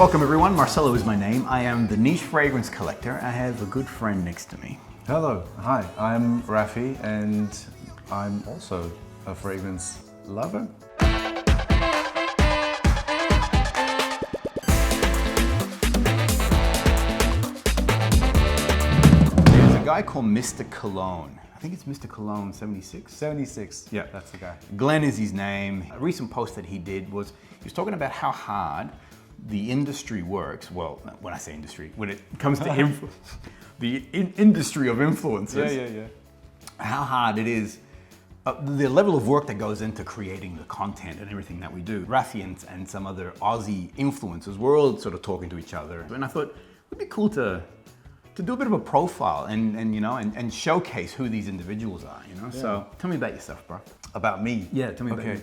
Welcome everyone, Marcelo is my name. I am the niche fragrance collector. I have a good friend next to me. Hello, hi, I'm Raffi and I'm also a fragrance lover. There's a guy called Mr. Cologne. I think it's Mr. Cologne 76? 76, yeah, that's the guy. Glenn is his name. A recent post that he did was, he was talking about how hard the industry works. Well, when I say industry, when it comes to the industry of influencers. Yeah. How hard it is, the level of work that goes into creating the content and everything that we do. Raffi and some other Aussie influencers, we're all sort of talking to each other. And I thought it would be cool to do a bit of a profile and showcase who these individuals are, you know? Yeah. So tell me about yourself, bro. About me? Yeah, tell me about you.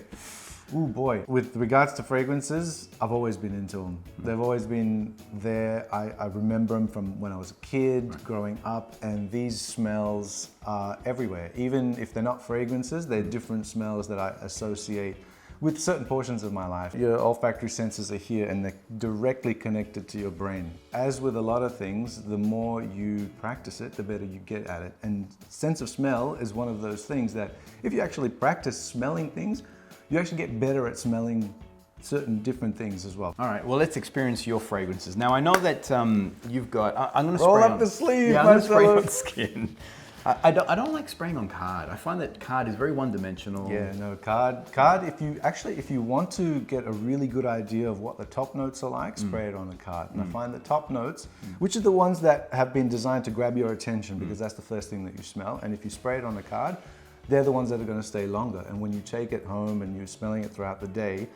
Oh boy. With regards to fragrances, I've always been into them. They've always been there. I remember them from when I was a kid, growing up, and these smells are everywhere. Even if they're not fragrances, they're different smells that I associate with certain portions of my life. Your olfactory senses are here and they're directly connected to your brain. As with a lot of things, the more you practice it, the better you get at it. And sense of smell is one of those things that if you actually practice smelling things, you actually get better at smelling certain different things as well. All right, well, let's experience your fragrances. Now, I know that you've got, I'm gonna roll spray up on the sleeve, yeah, I'm gonna spray Marcelo. on skin. I don't like spraying on card. I find that card is very one-dimensional. Yeah, no, card, if you want to get a really good idea of what the top notes are like, spray it on a card. And I find the top notes, which are the ones that have been designed to grab your attention because that's the first thing that you smell. And if you spray it on a card, they're the ones that are going to stay longer. And when you take it home and you're smelling it throughout the day,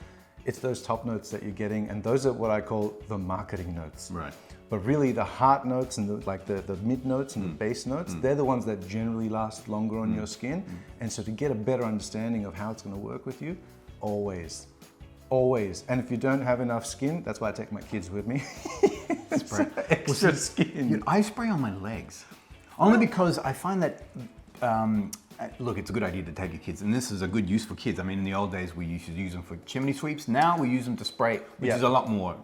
it's those top notes that you're getting. And those are what I call the marketing notes. Right. But really the heart notes and the mid notes and the base notes, they're the ones that generally last longer on your skin. And so to get a better understanding of how it's going to work with you, always. And if you don't have enough skin, that's why I take my kids with me. Spray. Extra skin. I spray on my legs. Only because I find that, look, it's a good idea to take your kids, and this is a good use for kids. I mean, in the old days, we used to use them for chimney sweeps. Now we use them to spray, which is a lot more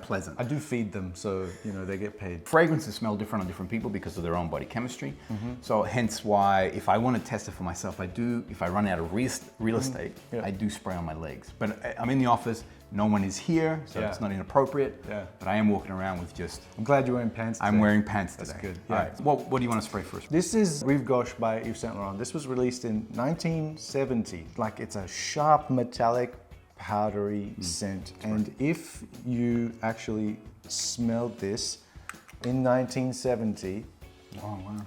pleasant. I do feed them, so they get paid. Fragrances smell different on different people because of their own body chemistry. So hence why, if I want to test it for myself, I do. If I run out of real estate, I do spray on my legs. But I'm in the office. No one is here, so it's not inappropriate. Yeah. But I am walking around with just... I'm glad you're wearing pants today. I'm wearing pants today. That's good. Yeah. All right. Well, what do you want to spray first? This is Rive Gauche by Yves Saint Laurent. This was released in 1970. Like, it's a sharp, metallic, powdery scent. And if you actually smelled this in 1970, oh wow,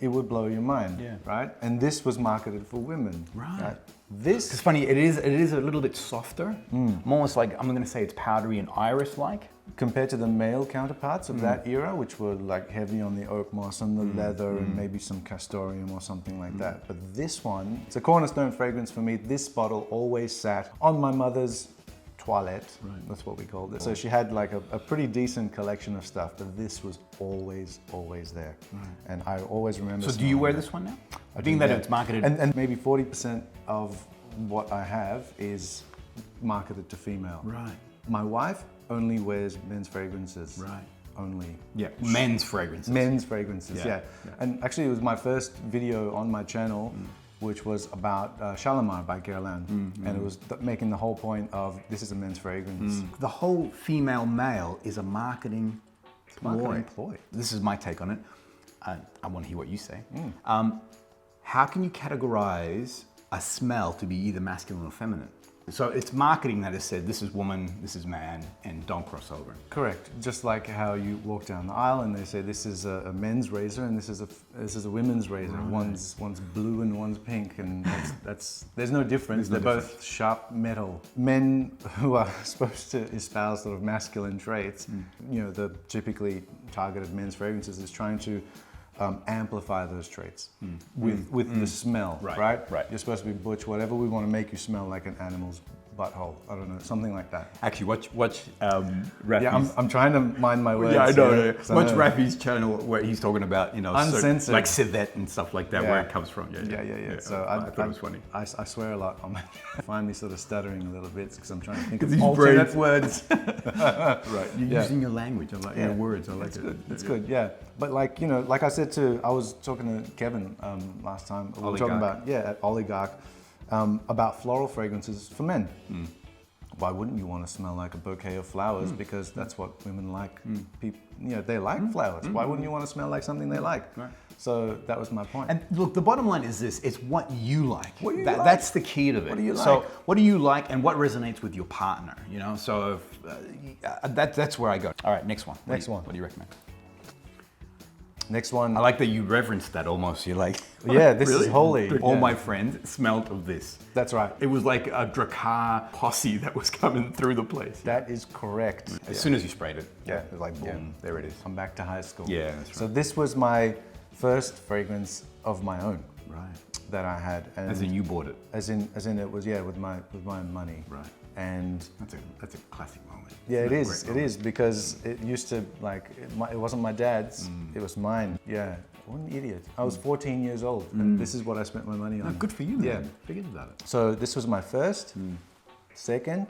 it would blow your mind, right? And this was marketed for women, right? This it's funny. It is a little bit softer, almost like I'm going to say it's powdery and iris-like compared to the male counterparts of that era, which were like heavy on the oak moss and the leather and maybe some castoreum or something like that. But this one, it's a cornerstone fragrance for me. This bottle always sat on my mother's toilette. Right. That's what we called it. So she had like a pretty decent collection of stuff, but this was always there. Right. And I always remember. So do you wear this one now? I think that it's marketed. And maybe 40% of what I have is marketed to female. Right. My wife only wears men's fragrances. Right. Only. Yeah, men's fragrances. Men's fragrances, yeah. And actually it was my first video on my channel, which was about Shalimar by Guerlain. And it was making the whole point of this is a men's fragrance. The whole female male is a marketing ploy. This is my take on it. I want to hear what you say. How can you categorize a smell to be either masculine or feminine? So it's marketing that has said, this is woman, this is man, and don't cross over. Correct. Just like how you walk down the aisle and they say this is a men's razor and this is a women's razor. Right. One's blue and one's pink, and there's no difference. They're both sharp metal. Men who are supposed to espouse sort of masculine traits, the typically targeted men's fragrances is trying to amplify those traits with the smell, right? Right. You're supposed to be butch, whatever we want to make you smell like an animal's butthole. I don't know, something like that. Actually, watch Raffi's. Yeah, I'm trying to mind my words. Yeah, I know. here, Watch Raffi's channel where he's talking about, you know, uncensored, like civet and stuff like that, Yeah. where it comes from. Yeah. So I thought it was funny. I swear a lot on my. I find me sort of stuttering a little bit because I'm trying to think of These alternate brains. words. Right, you're Yeah. using your language. I like your words. I like It's it. good. It's good. Yeah, but like, you know, like I said I was talking to Kevin last time. We were talking about at Oligarch about floral fragrances for men. Why wouldn't you want to smell like a bouquet of flowers? Because that's what women like. People, you know, they like flowers. Why wouldn't you want to smell like something they like? Right. So that was my point. And look, the bottom line is this: it's what you like. What you like. That's the key to it. What do you like? So, what do you like, and what resonates with your partner? You know, so that's where I go. All right, next one. Next one. What do you recommend? Next one. I like that you reverenced that almost. You're like, Yeah, this really? is holy. All Yeah. my friends smelled of this. That's right. It was like a DRAKKAR posse that was coming through the place. That is correct. As soon as you sprayed it, Yeah. it was like boom, there it is. I'm back to high school. Yeah, that's right. So this was my first fragrance of my own Right. that I had. And As in you bought it. as in it was with my own money. Right. And That's a classic moment. yeah, Isn't it a is. great It moment? is because it used to it wasn't my dad's. It was mine. Yeah. What an idiot. I was 14 years old and this is what I spent my money on. Oh, good for you, man. Yeah. Forget about it. So this was my first, second,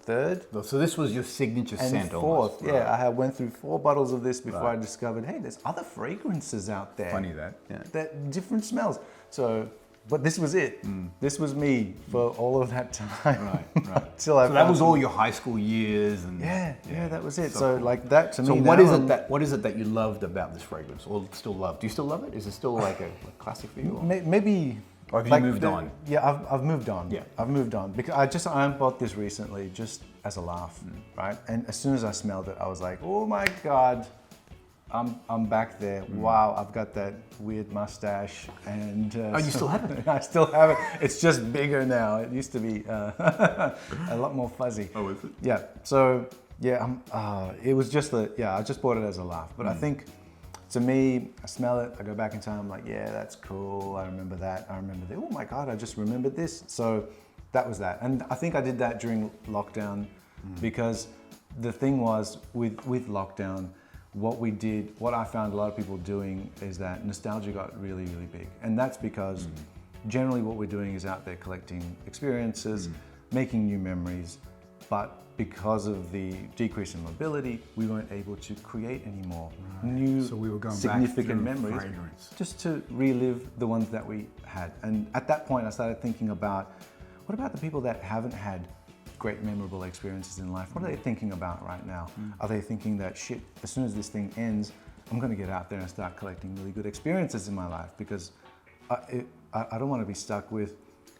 third, So this was your signature and scent fourth. almost. Yeah, I went through 4 bottles of this before Right. I discovered, hey, there's other fragrances out there. Funny that. Yeah. That different smells. So, but this was it. This was me for all of that time. Right. Till I So that was all your high school years, and yeah, that was it. So So cool. like that to So me. what now is I'm- it that you loved about this fragrance, or still love? Do you still love it? Is it still like a classic for you? Or? Maybe. Or have you moved on? Yeah, I've moved on. Yeah. I've moved on because I bought this recently just as a laugh, right? And as soon as I smelled it, I was like, oh my God, I'm back there. Wow, I've got that weird mustache and. Oh, you still have it? I still have it. It's just bigger now. It used to be a lot more fuzzy. Oh, is it? Yeah. So yeah, it was just I just bought it as a laugh, but I think. To me, I smell it, I go back in time, I'm like, yeah, that's cool, I remember that, I remember that, oh my God, I just remembered this. So that was that. And I think I did that during lockdown because the thing was with lockdown, what I found a lot of people doing is that nostalgia got really, really big. And that's because generally what we're doing is out there collecting experiences, making new memories, but because of the decrease in mobility, we weren't able to create any more new So we were going back significant through memories fragrance. just to relive the ones that we had. And at that point, I started thinking about, what about the people that haven't had great memorable experiences in life? What are they thinking about right now? Are they thinking that, shit, as soon as this thing ends, I'm gonna get out there and start collecting really good experiences in my life because I don't wanna be stuck with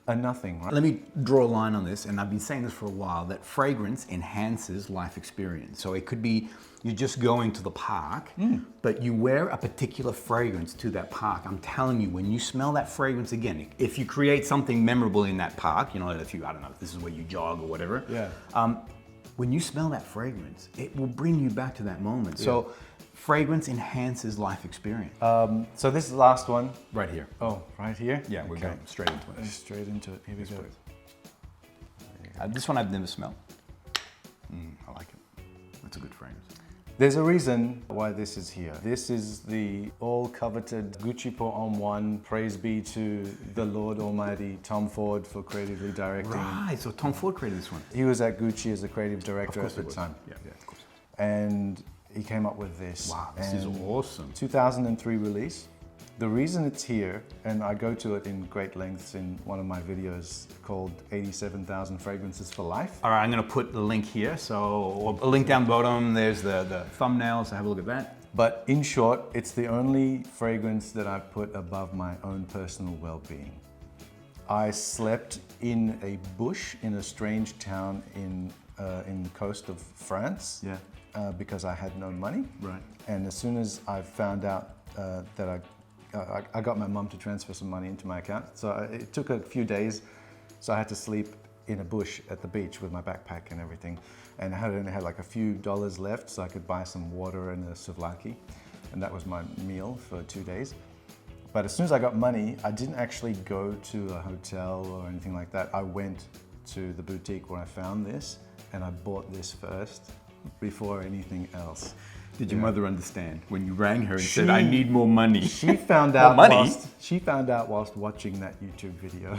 a nothing, right? Let me draw a line on this, and I've been saying this for a while, that fragrance enhances life experience. So it could be you're just going to the park, but you wear a particular fragrance to that park. I'm telling you, when you smell that fragrance again, if you create something memorable in that park, you know, I don't know, if this is where you jog or whatever, when you smell that fragrance, it will bring you back to that moment. So fragrance enhances life experience. So this is the last one. Right here. Oh, right here? Yeah, we're going straight into it. Straight into it. Here we go. This one I've never smelled. I like it. It's a good fragrance. There's a reason why this is here. This is the all-coveted Gucci Pour Homme 1. Praise be to the Lord Almighty, Tom Ford, for creatively directing. Right, so Tom Ford created this one. He was at Gucci as a creative director at the time. Yeah, of course. And he came up with this. Wow, this is awesome. 2003 release. The reason it's here, and I go to it in great lengths in one of my videos called 87,000 Fragrances for Life. All right, I'm gonna put the link here. So a link down bottom, there's the thumbnail, so have a look at that. But in short, it's the only fragrance that I put above my own personal well-being. I slept in a bush in a strange town in the coast of France. Yeah. Because I had no money. Right. And as soon as I found out that I got my mum to transfer some money into my account, so it took a few days, so I had to sleep in a bush at the beach with my backpack and everything. And I only had like a few dollars left, so I could buy some water and a souvlaki, and that was my meal for 2 days. But as soon as I got money, I didn't actually go to a hotel or anything like that. I went to the boutique where I found this, and I bought this first before anything else. Did your mother understand when you rang her and said, I need more money? She found out money? She found out whilst watching that YouTube video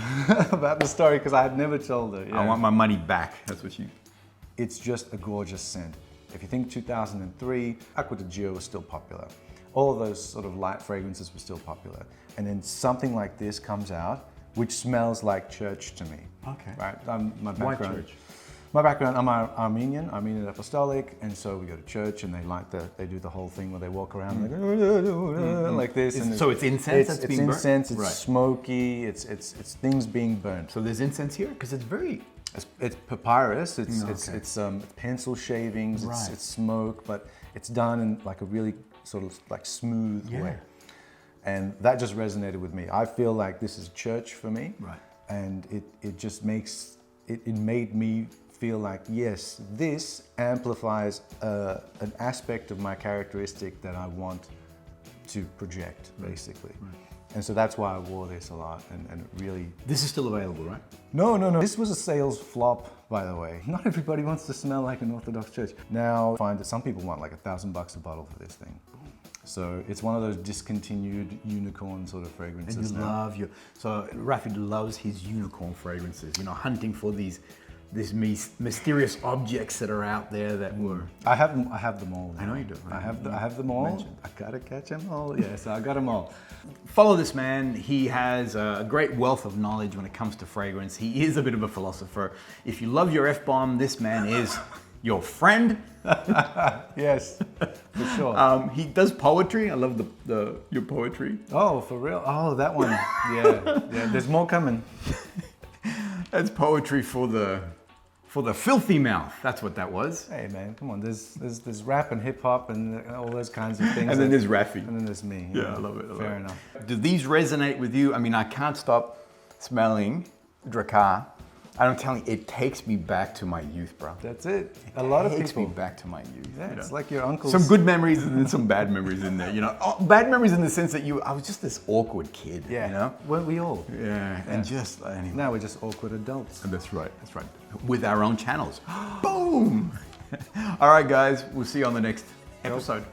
about the story, because I had never told her. I want my money back. That's what you... It's just a gorgeous scent. If you think 2003, Acqua di Gio was still popular. All of those sort of light fragrances were still popular. And then something like this comes out, which smells like church to me. Okay. Right? My background. Why church? My background, I'm Armenian Apostolic, and so we go to church and they do the whole thing where they walk around like this. So it's incense that's being burnt? It's incense, it's Right. smoky, it's things being burnt. So there's incense here? Because it's very... It's papyrus, it's okay. pencil shavings, Right. it's smoke, but it's done in like a really sort of like smooth way. And that just resonated with me. I feel like this is church for me. Right. And it just makes, it made me feel like, yes, this amplifies an aspect of my characteristic that I want to project, basically. Right. And so that's why I wore this a lot, and it really... This is still available, right? No. This was a sales flop, by the way. Not everybody wants to smell like an Orthodox church. Now, I find that some people want like $1,000 a bottle for this thing. So it's one of those discontinued unicorn sort of fragrances. And you love your... So Raffi loves his unicorn fragrances, you know, hunting for these mysterious objects that are out there that were... I have them all. I know you do. I have them all. Mentioned. I gotta catch them all. Yeah, so I got them all. Follow this man. He has a great wealth of knowledge when it comes to fragrance. He is a bit of a philosopher. If you love your F-bomb, this man is your friend. Yes, for sure. He does poetry. I love your poetry. Oh, for real? Oh, that one. Yeah. There's more coming. That's poetry for the filthy mouth. That's what that was. Hey man, come on. There's rap and hip hop and all those kinds of things. And then there's Raffi. And then there's me. Yeah, I love it. Fair enough. Do these resonate with you? I mean, I can't stop smelling DRAKKAR. I'm telling you, it takes me back to my youth, bro. That's it. A lot of It takes me people. back to my youth. Yeah, you know? it's like your uncle's. Some good memories and then some bad memories in there, you know. Oh, bad memories in the sense that I was just this awkward kid, you know. Weren't we all? Yeah, and just anyway. Now we're just awkward adults. And that's right. With our own channels. Boom! All right, guys, we'll see you on the next episode.